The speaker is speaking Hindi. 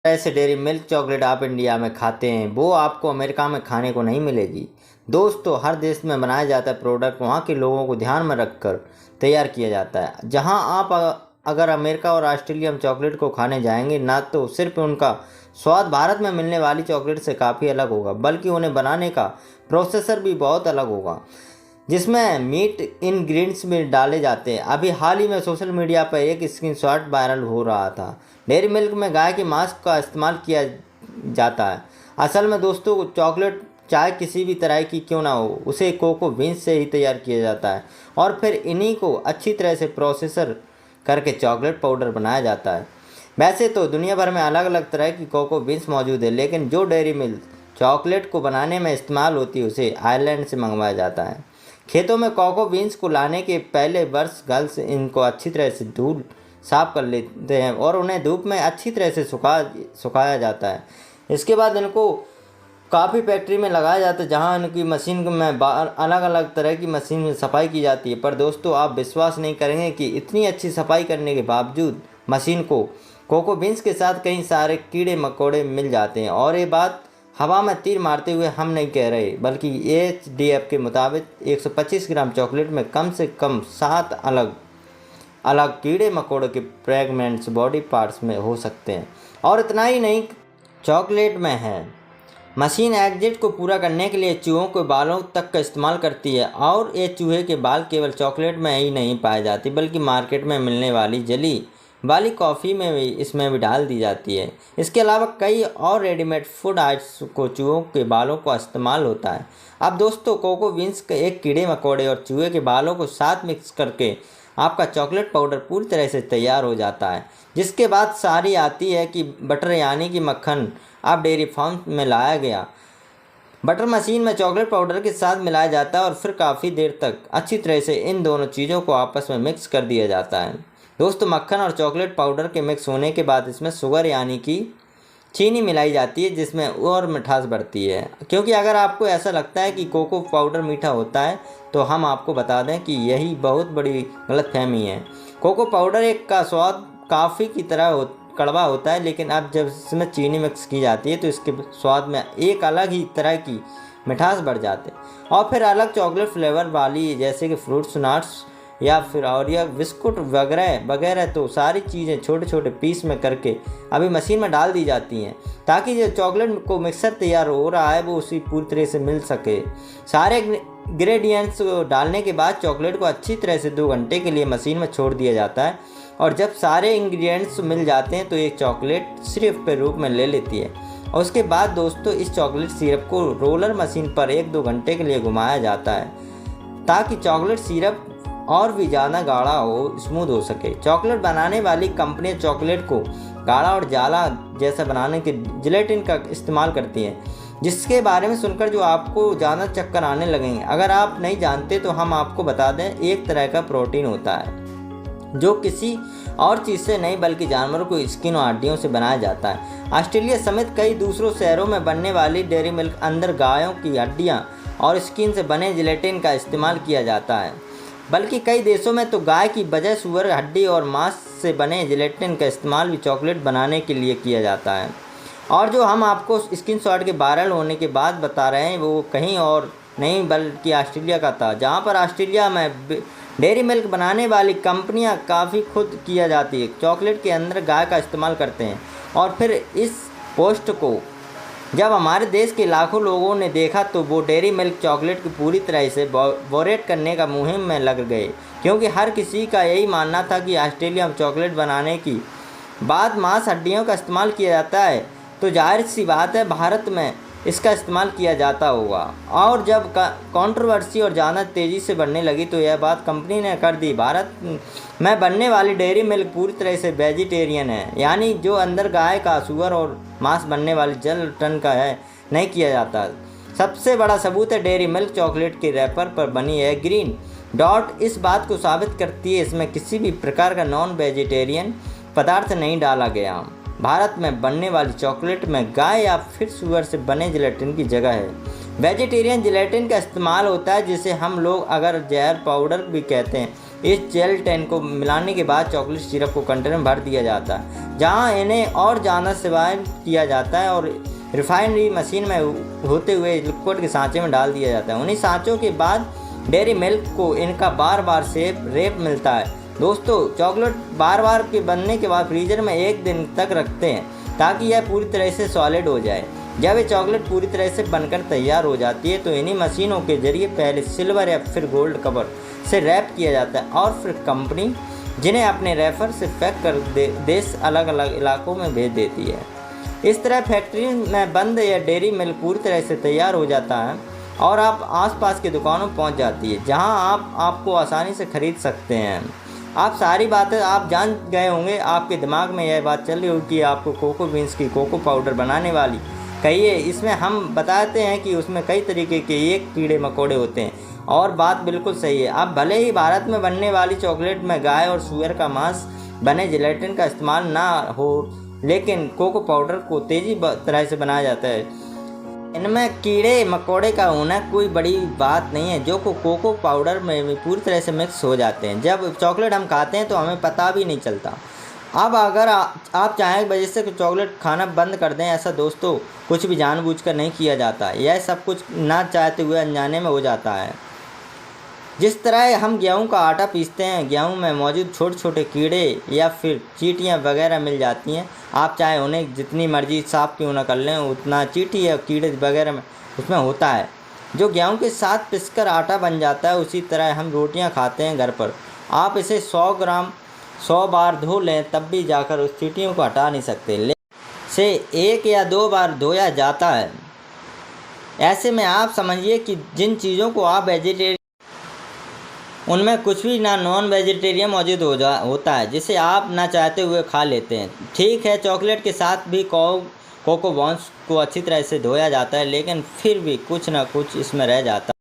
ऐसे डेयरी मिल्क चॉकलेट आप इंडिया में खाते हैं वो आपको अमेरिका में खाने को नहीं मिलेगी। दोस्तों, हर देश में बनाया जाता है प्रोडक्ट वहाँ के लोगों को ध्यान में रखकर तैयार किया जाता है। जहाँ आप अगर अमेरिका और ऑस्ट्रेलिया में चॉकलेट को खाने जाएंगे, ना तो सिर्फ उनका स्वाद भारत में मिलने वाली चॉकलेट से काफ़ी अलग होगा, बल्कि उन्हें बनाने का प्रोसेसर भी बहुत अलग होगा, जिसमें मीट इंग्रेडिएंट्स में डाले जाते हैं। अभी हाल ही में सोशल मीडिया पर एक स्क्रीनशॉट वायरल हो रहा था। डेयरी मिल्क में गाय के मांस का इस्तेमाल किया जाता है। असल में दोस्तों, चॉकलेट चाहे किसी भी तरह की क्यों ना हो, उसे कोको बीन्स से ही तैयार किया जाता है और फिर इन्हीं को अच्छी तरह से प्रोसेसर करके चॉकलेट पाउडर बनाया जाता है। वैसे तो दुनिया भर में अलग अलग तरह की कोको बीन्स मौजूद है, लेकिन जो डेयरी मिल्क चॉकलेट को बनाने में इस्तेमाल होती है उसे आयरलैंड से मंगवाया जाता है। खेतों में कोको बीन्स को लाने के पहले वर्ष गर्ल्स इनको अच्छी तरह से धूल साफ कर लेते हैं और उन्हें धूप में अच्छी तरह से सुखाया जाता है। इसके बाद इनको काफ़ी फैक्ट्री में लगाया जाता है, जहां इनकी मशीन में अलग अलग तरह की मशीन में सफाई की जाती है। पर दोस्तों, आप विश्वास नहीं करेंगे कि इतनी अच्छी सफाई करने के बावजूद मशीन को कोको बीन्स के साथ कई सारे कीड़े मकोड़े मिल जाते हैं। और ये बात हवा में तीर मारते हुए हम नहीं कह रहे, बल्कि HDF के मुताबिक 125 ग्राम चॉकलेट में कम से कम 7 अलग अलग कीड़े मकोड़े के फ्रेगमेंट्स बॉडी पार्ट्स में हो सकते हैं। और इतना ही नहीं, चॉकलेट में है मशीन एग्जिट को पूरा करने के लिए चूहों के बालों तक का इस्तेमाल करती है। और ये चूहे के बाल केवल चॉकलेट में ही नहीं पाए जाती, बल्कि मार्केट में मिलने वाली जली वाली कॉफ़ी में भी इसमें भी डाल दी जाती है। इसके अलावा कई और रेडीमेड फूड आइटम्स को चूहों के बालों का इस्तेमाल होता है। अब दोस्तों, कोको बीन्स के एक कीड़े मकोड़े और चूहे के बालों को साथ मिक्स करके आपका चॉकलेट पाउडर पूरी तरह से तैयार हो जाता है। जिसके बाद सारी आती है कि बटर यानी कि मक्खन अब डेयरी फार्म में लाया गया। बटर मशीन में चॉकलेट पाउडर के साथ मिलाया जाता है और फिर काफ़ी देर तक अच्छी तरह से इन दोनों चीज़ों को आपस में मिक्स कर दिया जाता है। दोस्तों, मक्खन और चॉकलेट पाउडर के मिक्स होने के बाद इसमें शुगर यानी कि चीनी मिलाई जाती है, जिसमें और मिठास बढ़ती है। क्योंकि अगर आपको ऐसा लगता है कि कोको पाउडर मीठा होता है, तो हम आपको बता दें कि यही बहुत बड़ी गलतफहमी है। कोको पाउडर एक का स्वाद कॉफ़ी की तरह कड़वा होता है, लेकिन अब जब इसमें चीनी मिक्स की जाती है तो इसके स्वाद में एक अलग ही तरह की मिठास बढ़ जाती है। और फिर अलग चॉकलेट फ्लेवर वाली जैसे कि फ्रूट्स नट्स या फिर और या बिस्कुट वगैरह वगैरह, तो सारी चीज़ें छोटे छोटे पीस में करके अभी मशीन में डाल दी जाती हैं, ताकि जो चॉकलेट को मिक्सर तैयार हो रहा है वो उसी पूरी तरह से मिल सके। सारे इंग्रेडिएंट्स डालने के बाद चॉकलेट को अच्छी तरह से 2 घंटे के लिए मशीन में छोड़ दिया जाता है। और जब सारे इंग्रेडिएंट्स मिल जाते हैं तो ये चॉकलेट सिरप के रूप में ले लेती है। और उसके बाद दोस्तों, इस चॉकलेट सिरप को रोलर मशीन पर 1-2 घंटे के लिए घुमाया जाता है, ताकि चॉकलेट सिरप और भी ज़्यादा गाढ़ा हो, स्मूथ हो सके। चॉकलेट बनाने वाली कंपनियां चॉकलेट को गाढ़ा और जाला जैसा बनाने के जिलेटिन का इस्तेमाल करती हैं, जिसके बारे में सुनकर जो आपको ज़्यादा चक्कर आने लगेंगे। अगर आप नहीं जानते तो हम आपको बता दें, एक तरह का प्रोटीन होता है जो किसी और चीज़ से नहीं बल्कि जानवरों को स्किन और हड्डियों से बनाया जाता है। ऑस्ट्रेलिया समेत कई दूसरों शहरों में बनने वाली डेयरी मिल्क अंदर गायों की हड्डियाँ और स्किन से बने जिलेटिन का इस्तेमाल किया जाता है, बल्कि कई देशों में तो गाय की बजाय सुअर हड्डी और मांस से बने जिलेटिन का इस्तेमाल भी चॉकलेट बनाने के लिए किया जाता है। और जो हम आपको स्क्रीनशॉट के वायरल होने के बाद बता रहे हैं वो कहीं और नहीं बल्कि ऑस्ट्रेलिया का था, जहां पर ऑस्ट्रेलिया में डेयरी मिल्क बनाने वाली कंपनियां काफ़ी खुद किया जाती है चॉकलेट के अंदर गाय का इस्तेमाल करते हैं। और फिर इस पोस्ट को जब हमारे देश के लाखों लोगों ने देखा तो वो डेयरी मिल्क चॉकलेट की पूरी तरह से बोरेट करने का मुहिम में लग गए, क्योंकि हर किसी का यही मानना था कि ऑस्ट्रेलिया में चॉकलेट बनाने की बाद मांस हड्डियों का इस्तेमाल किया जाता है, तो जाहिर सी बात है भारत में इसका इस्तेमाल किया जाता होगा। और जब कंट्रोवर्सी और ज़्यादा तेज़ी से बढ़ने लगी तो यह बात कंपनी ने कर दी, भारत में बनने वाली डेयरी मिल्क पूरी तरह से वेजिटेरियन है, यानी जो अंदर गाय का सुअर और मांस बनने वाली जल टन का है नहीं किया जाता। सबसे बड़ा सबूत है डेयरी मिल्क चॉकलेट के रैपर पर बनी है ग्रीन डॉट इस बात को साबित करती है, इसमें किसी भी प्रकार का नॉन वेजिटेरियन पदार्थ नहीं डाला गया। भारत में बनने वाली चॉकलेट में गाय या फिर सुअर से बने जिलेटिन की जगह है वेजिटेरियन जिलेटिन का इस्तेमाल होता है, जिसे हम लोग अगर जहर पाउडर भी कहते हैं। इस जेलेटिन को मिलाने के बाद चॉकलेट सिरप को कंटेनर में भर दिया जाता है, जहां इन्हें और ज़्यादा सेवाएं किया जाता है और रिफाइनरी मशीन में होते हुए लिक्विड के सांचे में डाल दिया जाता है। उन्हीं सांचों के बाद डेयरी मिल्क को इनका बार बार रेप मिलता है। दोस्तों, चॉकलेट बार बार के बनने के बाद फ्रीजर में 1 दिन तक रखते हैं ताकि यह पूरी तरह से सॉलिड हो जाए। जब ये चॉकलेट पूरी तरह से बनकर तैयार हो जाती है तो इन्हीं मशीनों के जरिए पहले सिल्वर या फिर गोल्ड कवर से रैप किया जाता है और फिर कंपनी जिन्हें अपने रेफर से पैक कर देश अलग अलग इलाकों में भेज देती है। इस तरह फैक्ट्री में बंद या डेयरी मिल्क पूरी तरह से तैयार हो जाता है और आप आसपास की दुकानों में पहुंच जाती है, जहां आप आपको आसानी से खरीद सकते हैं। आप सारी बातें आप जान गए होंगे। आपके दिमाग में यह बात चल रही होगी कि आपको कोको बीन्स की कोको पाउडर बनाने वाली कहिए। इसमें हम बताते हैं कि उसमें कई तरीके के एक कीड़े मकोड़े होते हैं और बात बिल्कुल सही है। अब भले ही भारत में बनने वाली चॉकलेट में गाय और सूअर का मांस बने जेलेटिन का इस्तेमाल ना हो, लेकिन कोको पाउडर को तेजी तरह से बनाया जाता है। इनमें कीड़े मकोड़े का होना कोई बड़ी बात नहीं है, जो कोको पाउडर में पूरी तरह से मिक्स हो जाते हैं। जब चॉकलेट हम खाते हैं तो हमें पता भी नहीं चलता। अब अगर आप चाहें वजह से चॉकलेट खाना बंद कर दें, ऐसा दोस्तों कुछ भी जानबूझकर नहीं किया जाता। यह सब कुछ ना चाहते हुए अनजाने में हो जाता है। जिस तरह हम गेहूं का आटा पीसते हैं, गेहूं में मौजूद छोटे छोटे कीड़े या फिर चींटियां वगैरह मिल जाती हैं। आप चाहे उन्हें जितनी मर्जी साफ क्यों ना कर लें, उतना चींटी या कीड़े वगैरह में उसमें होता है, जो गेहूं के साथ पिसकर आटा बन जाता है। उसी तरह हम रोटियां खाते हैं घर पर। आप इसे 100 ग्राम 100 बार धो लें, तब भी जाकर उस चींटियों को हटा नहीं सकते, से 1 या 2 बार धोया जाता है। ऐसे में आप समझिए कि जिन चीज़ों को आप वेजिटेरियन, उनमें कुछ भी ना नॉन वेजिटेरियन मौजूद होता है, जिसे आप ना चाहते हुए खा लेते हैं। ठीक है, चॉकलेट के साथ भी कोको बॉन्स को अच्छी तरह से धोया जाता है, लेकिन फिर भी कुछ ना कुछ इसमें रह जाता है।